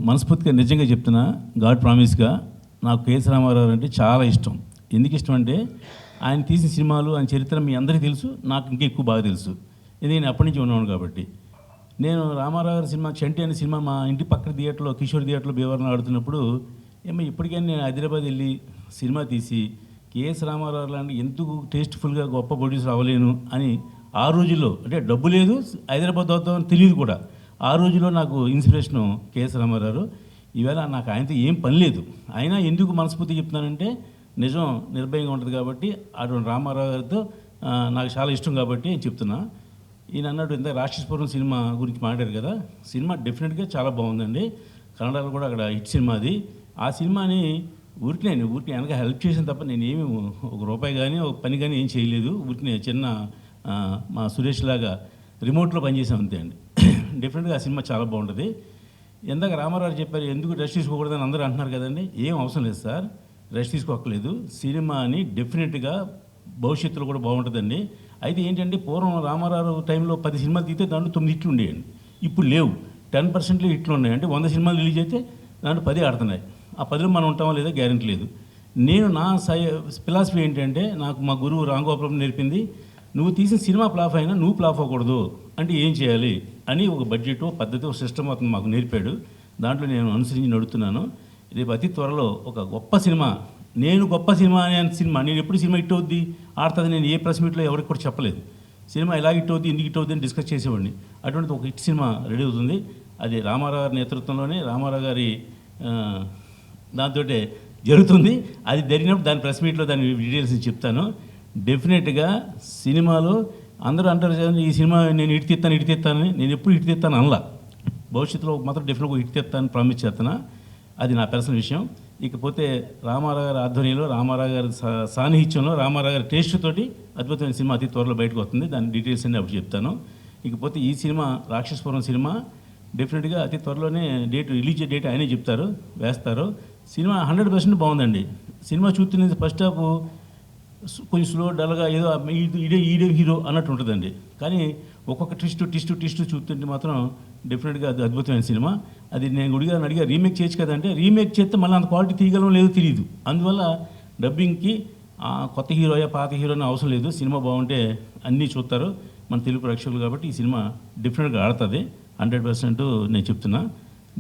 మనస్ఫూర్తిగా నిజంగా చెప్తున్నా, గాడ్ ప్రామిస్గా నాకు కేఎస్ రామారావు అంటే చాలా ఇష్టం. ఎందుకు ఇష్టం అంటే ఆయన తీసిన సినిమాలు, ఆయన చరిత్ర మీ అందరికీ తెలుసు, నాకు ఇంకా ఎక్కువ బాగా తెలుసు. ఎందుకంటే నేను అప్పటి నుంచి ఉన్నాను కాబట్టి. నేను రామారావు గారి సినిమా చంటి అనే సినిమా మా ఇంటి పక్కన థియేటర్లో, కిషోర్ థియేటర్లో భీమవరంలో ఆడుతున్నప్పుడు ఇప్పటికైనా నేను హైదరాబాద్ వెళ్ళి సినిమా తీసి కేఎస్ రామారావు లాంటి ఎందుకు టేస్ట్ఫుల్గా గొప్ప ప్రొడ్యూసర్ అవ్వలేను అని ఆ రోజుల్లో, అంటే డబ్బు లేదు, హైదరాబాద్ అవుతామని తెలియదు కూడా, ఆ రోజుల్లో నాకు ఇన్స్పిరేషను కేఎస్ రామారావు. ఈవేళ నాకు ఆయనతో ఏం పని లేదు, అయినా ఎందుకు మనస్ఫూర్తి చెప్తున్నానంటే నిజం నిర్భయంగా ఉంటుంది కాబట్టి, అటువంటి రామారావు గారితో నాకు చాలా ఇష్టం కాబట్టి చెప్తున్నా. ఈయన అన్నట్టు ఇంత రాక్షసపురం సినిమా గురించి మాట్లాడారు కదా, సినిమా డెఫినెట్గా చాలా బాగుందండి. కన్నడలో కూడా అక్కడ హిట్ సినిమా అది. ఆ సినిమాని ఊరికి వెనక హెల్ప్ చేసాను తప్ప నేనేమి ఒక రూపాయి కానీ ఒక పని కానీ ఏం చేయలేదు. ఊరికి చిన్న మా సురేష్ లాగా రిమోట్లో పనిచేసాం అంతే అండి. డెఫినెట్గా ఆ సినిమా చాలా బాగుంటుంది. ఇందాక రామారావు చెప్పారు ఎందుకు రెస్ట్ తీసుకోకూడదని అందరూ అంటున్నారు కదండి. ఏం అవసరం లేదు సార్, రెస్ట్ తీసుకోక్కర్లేదు. సినిమాని డెఫినెట్గా భవిష్యత్తులో కూడా బాగుంటుందండి. అయితే ఏంటంటే పూర్వం రామారావు టైంలో 10 సినిమాలు తీస్తే దాంట్లో 9 హిట్లు ఉండేయండి. ఇప్పుడు లేవు, 10% హిట్లు ఉన్నాయి. అంటే 100 సినిమాలు రిలీజ్ అయితే దాంట్లో 10 ఆడుతున్నాయి. ఆ 10లో మనం ఉంటామో లేదో గ్యారెంటీ లేదు. నేను నా ఫిలాసఫీ ఏంటంటే, నాకు మా గురువు రాంగోపాలం నేర్పింది, నువ్వు తీసిన సినిమా ఫ్లాప్ అయినా నువ్వు ఫ్లాప్ అవ్వకూడదు అంటే ఏం చేయాలి అని ఒక బడ్జెట్, పద్ధతి, ఒక సిస్టమ్ అతను మాకు నేర్పాడు. దాంట్లో నేను అనుసరించి నడుస్తున్నాను. రేపు అతి త్వరలో ఒక గొప్ప సినిమా, నేను గొప్ప సినిమా అనే సినిమా, నేను ఎప్పుడు సినిమా హిట్ అవుద్ది ఆడుతుంది నేను ఏ ప్రెస్ మీట్లో ఎవరికి కూడా చెప్పలేదు. సినిమా ఎలా హిట్ అవుద్ది, ఎందుకు హిట్ అవుద్ది అని డిస్కస్ చేసేవాడిని. అటువంటిది ఒక హిట్ సినిమా రెడీ అవుతుంది. అది రామారావు గారి నేతృత్వంలోనే, రామారావు గారి దాంతో జరుగుతుంది. అది జరిగినప్పుడు దాని ప్రెస్ మీట్లో దాని డీటెయిల్స్ చెప్తాను. డెఫినెట్గా సినిమాలో అందరూ అంటారు ఈ సినిమా నేను ఇటు తీస్తానని, నేను ఎప్పుడు ఇటు తీస్తాను అనలా. భవిష్యత్తులో మాత్రం డెఫినెట్గా ఇటు తీస్తానని ప్రామిస్ చేస్తాను. అది నా పర్సనల్ విషయం. ఇకపోతే రామారావు గారి ఆధ్వర్యంలో, రామారావు గారి సాన్నిహిత్యంలో, రామారావు గారి టేస్ట్ తోటి అద్భుతమైన సినిమా అతి త్వరలో బయటకు వస్తుంది. దాని డీటెయిల్స్ అన్నీ అప్పుడు చెప్తాను. ఇకపోతే ఈ సినిమా రాక్షసపురం సినిమా డెఫినెట్గా అతి త్వరలోనే రిలీజ్ డేట్ ఆయనే చెప్తారు, వేస్తారు. సినిమా 100% బాగుందండి. సినిమా చూస్తున్నది ఫస్ట్ హాఫ్ కొంచెం స్లో, డల్గా, ఏదో ఈడే హీరో అన్నట్టు ఉంటుందండి. కానీ ఒక్కొక్క ట్విస్ట్ చూస్తుంటే మాత్రం డెఫినెట్గా అది అద్భుతమైన సినిమా. అది నేను గుడిగా అడిగా రీమేక్ చేయొచ్చు కదంటే, రీమేక్ చేస్తే మళ్ళీ అంత క్వాలిటీ తీయగలం లేదో తెలియదు. అందువల్ల డబ్బింగ్కి కొత్త హీరోయా పాత హీరోని అవసరం లేదు. సినిమా బాగుంటే అన్నీ చూస్తారు మన తెలుగు ప్రేక్షకులు. కాబట్టి ఈ సినిమా డెఫినెట్గా ఆడుతుంది 100% నేను చెప్తున్నా.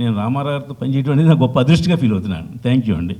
నేను రామారావుతో పనిచేయడం అనేది నాకు గొప్ప అదృష్టంగా ఫీల్ అవుతున్నాను. థ్యాంక్ యూ అండి.